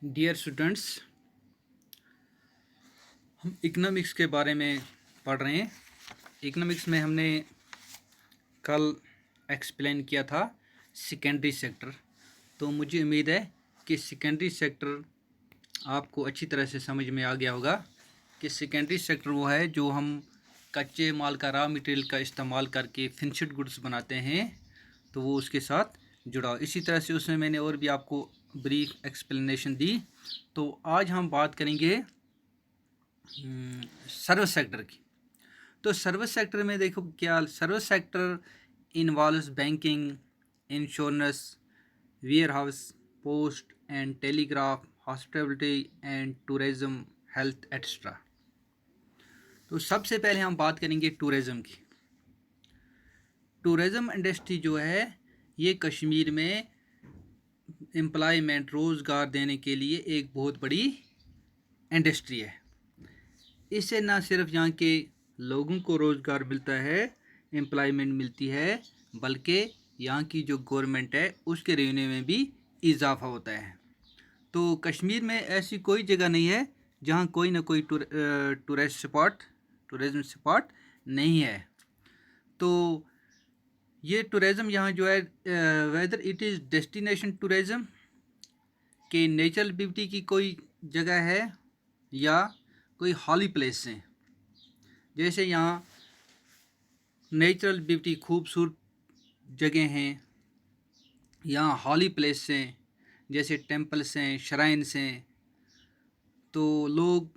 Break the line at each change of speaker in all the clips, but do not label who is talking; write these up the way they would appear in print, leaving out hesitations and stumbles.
Dear students, हम economics के बारे में पढ़ रहे हैं। इकोनॉमिक्स में हमने कल एक्सप्लेन किया था सेकेंडरी सेक्टर। तो मुझे उम्मीद है कि सेकेंडरी सेक्टर आपको अच्छी तरह से समझ में आ गया होगा कि सेकेंडरी सेक्टर वो है जो हम कच्चे माल का रॉ मटेरियल का इस्तेमाल करके फिनिश्ड गुड्स बनाते हैं, तो वो उसके साथ जुड़ा। इसी तरह से उसमें मैंने और भी आपको ब्रीफ एक्सप्लेनेशन दी। तो आज हम बात करेंगे सर्विस सेक्टर की। तो सर्विस सेक्टर में देखो क्या, service sector involves banking, insurance, warehouse, post and telegraph, hospitality and tourism, health extra. तो सबसे पहले हम बात करेंगे टूरिज्म की। टूरिज्म इंडस्ट्री जो है ये कश्मीर में एम्प्लॉयमेंट, रोज़गार देने के लिए एक बहुत बड़ी इंडस्ट्री है। इससे ना सिर्फ यहाँ के लोगों को रोज़गार मिलता है, एम्प्लॉयमेंट मिलती है, बल्कि यहाँ की जो गवर्नमेंट है उसके रेवेन्यू में भी इजाफा होता है। तो कश्मीर में ऐसी कोई जगह नहीं है जहाँ कोई ना कोई टूरिज्म स्पॉट नहीं है। तो ये टूरिज़म यहाँ जो है, whether it is destination tourism के नेचुरल ब्यूटी की कोई जगह है या कोई हॉली प्लेस है। जैसे यहाँ नेचुरल ब्यूटी, खूबसूरत जगह हैं, यहाँ हॉली प्लेस हैं, जैसे टेम्पल्स हैं, श्राइन्स हैं। तो लोग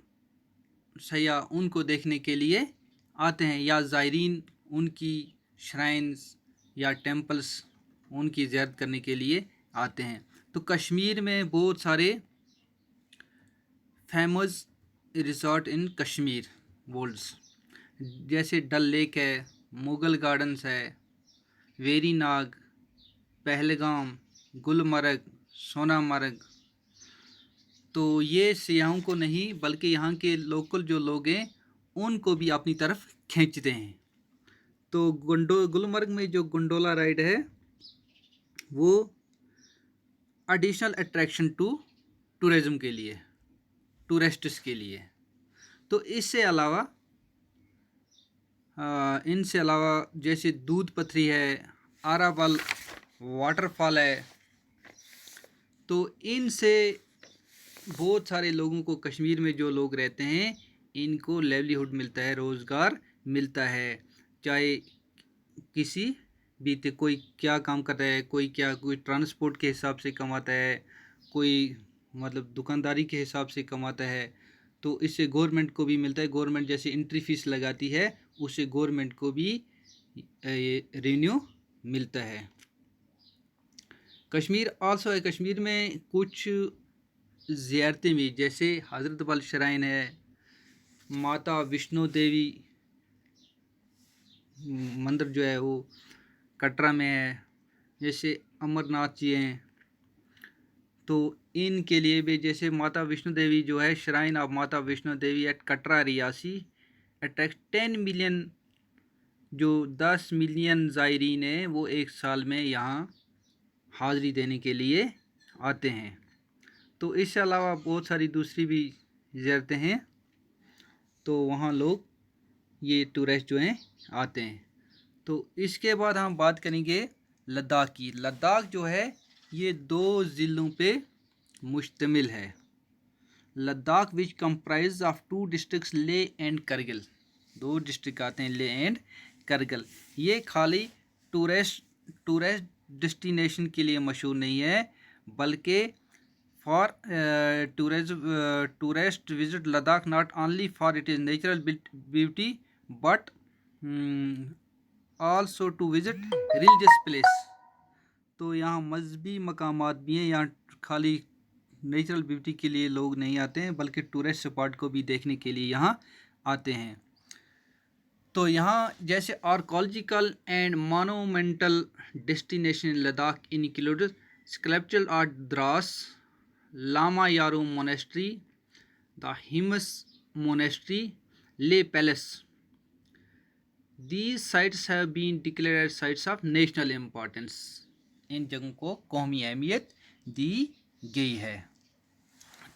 सयाह उनको देखने के लिए आते हैं, या ज़ायरीन उनकी श्राइन्स या टेम्पल्स उनकी ज़ियारत करने के लिए आते हैं। तो कश्मीर में बहुत सारे फेमस रिसोर्ट इन कश्मीर वर्ल्ड्स, जैसे डल लेक है, मुगल गार्डन्स है, वेरी नाग, पहलगाम, गुलमर्ग, सोनामर्ग। तो ये सियाहों को नहीं बल्कि यहाँ के लोकल जो लोग हैं उनको भी अपनी तरफ खींचते हैं। तो गुलमर्ग में जो गोंडोला राइड है वो एडिशनल अट्रैक्शन टूरिज्म के लिए, टूरिस्ट्स के लिए। तो इनसे अलावा जैसे दूध पथरी है, आरावल वाटरफॉल है। तो इनसे बहुत सारे लोगों को, कश्मीर में जो लोग रहते हैं, इनको लेवलीहुड मिलता है, रोज़गार मिलता है। चाहे किसी भी कोई क्या काम करता है, कोई ट्रांसपोर्ट के हिसाब से कमाता है, कोई मतलब दुकानदारी के हिसाब से कमाता है। तो इससे गवर्नमेंट को भी मिलता है। गवर्नमेंट जैसे एंट्री फीस लगाती है, उससे गवर्नमेंट को भी रेवेन्यू मिलता है। कश्मीर आल्सो है, कश्मीर में कुछ ज़ियारतें भी, जैसे हज़रत बल श्राइन है, माता विष्णु देवी मंदिर जो है वो कटरा में है, जैसे अमरनाथ जी हैं। तो इनके लिए भी, जैसे माता विष्णु देवी जो है, shrine of Mata Vishnu Devi at Katra Reasi attract 10 million, जो 10 मिलियन ज़ायरीन हैं वो एक साल में यहाँ हाज़िरी देने के लिए आते हैं। तो इसके अलावा बहुत सारी दूसरी भी ज़ियारतें हैं, तो वहाँ लोग, ये टूरिस्ट जो हैं, आते हैं। तो इसके बाद हम बात करेंगे लद्दाख की। लद्दाख जो है ये 2 ज़िलों पे मुश्तमिल है। Ladakh which comprise of 2 districts, Leh and Kargil. 2 district आते हैं, लेह एंड करगिल। ये खाली टूरिस्ट डेस्टिनेशन के लिए मशहूर नहीं है, बल्कि for tourist visit Ladakh not only for it is natural beauty but also to visit religious place. तो यहाँ मजहबी मकामात भी हैं। यहाँ खाली नेचुरल ब्यूटी के लिए लोग नहीं आते हैं, बल्कि टूरिस्ट स्पॉट को भी देखने के लिए यहाँ आते हैं। तो यहाँ जैसे archaeological and monumental destination Ladakh include sculptural art Dras, Lamayuru monastery, the Hemis monastery, Leh palace. These sites have been declared as sites of national importance. इन जगहों को कौमी अहमियत दी गई है।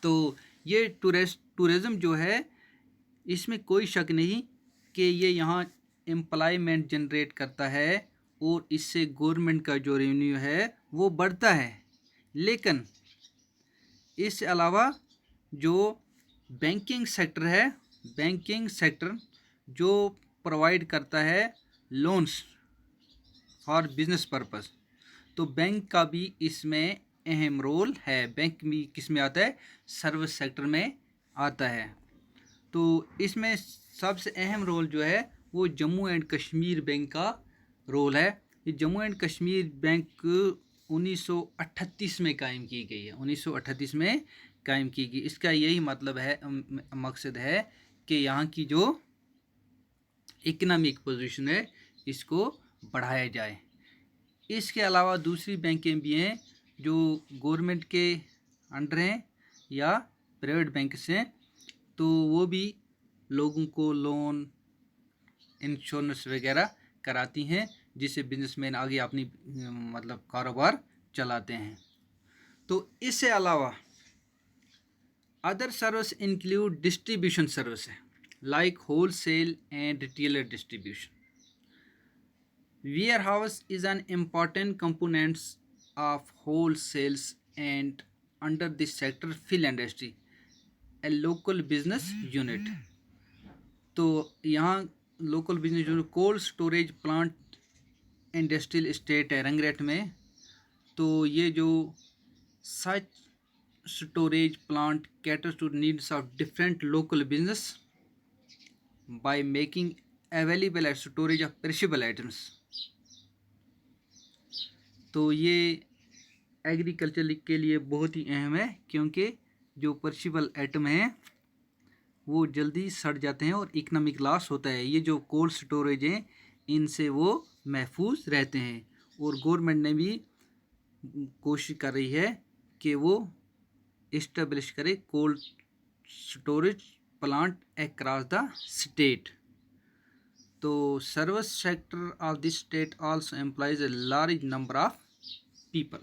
तो ये टूरिज़्म जो है, इसमें कोई शक नहीं कि ये यहाँ एम्प्लॉयमेंट जनरेट करता है और इससे गवर्नमेंट का जो रेवेन्यू है वो बढ़ता है। लेकिन इसके अलावा जो बैंकिंग सेक्टर है, बैंकिंग सेक्टर जो प्रोवाइड करता है लोन्स फॉर बिजनेस पर्पस, तो बैंक का भी इसमें अहम रोल है। बैंक भी किस में आता है? सर्विस सेक्टर में आता है। तो इसमें सबसे अहम रोल जो है वो जम्मू एंड कश्मीर बैंक का रोल है। ये जम्मू एंड कश्मीर बैंक 1938 में कायम की गई है, 1938 में कायम की गई। इसका यही मतलब है, मकसद है कि यहाँ की जो इकोनॉमिक पोजीशन है इसको बढ़ाया जाए। इसके अलावा दूसरी बैंकें भी हैं जो गवर्नमेंट के अंडर हैं या प्राइवेट बैंक हैं, तो वो भी लोगों को लोन, इंश्योरेंस वगैरह कराती हैं, जिससे बिजनेसमैन आगे अपनी मतलब कारोबार चलाते हैं। तो इससे अलावा other service include distribution service है, like wholesale and retailer distribution. Warehouse is an important component of wholesales and under this sector fill industry, a local business unit। तो यहाँ local business unit cold storage plant industrial estate है रंगरेट में। तो ये जो such storage plant caters to needs of different local business by making available at storage of perishable items। तो ये agriculture के लिए बहुत ही अहम है, क्योंकि जो परशिबल आइटम हैं वो जल्दी सड़ जाते हैं और इकोनॉमिक लॉस होता है। ये जो कोल्ड स्टोरेज हैं इनसे वो महफूज रहते हैं, और गवर्नमेंट ने भी कोशिश कर रही है कि वो इस्टेब्लिश करे cold storage plant across the state. तो service sector of this state also employs a large number of people।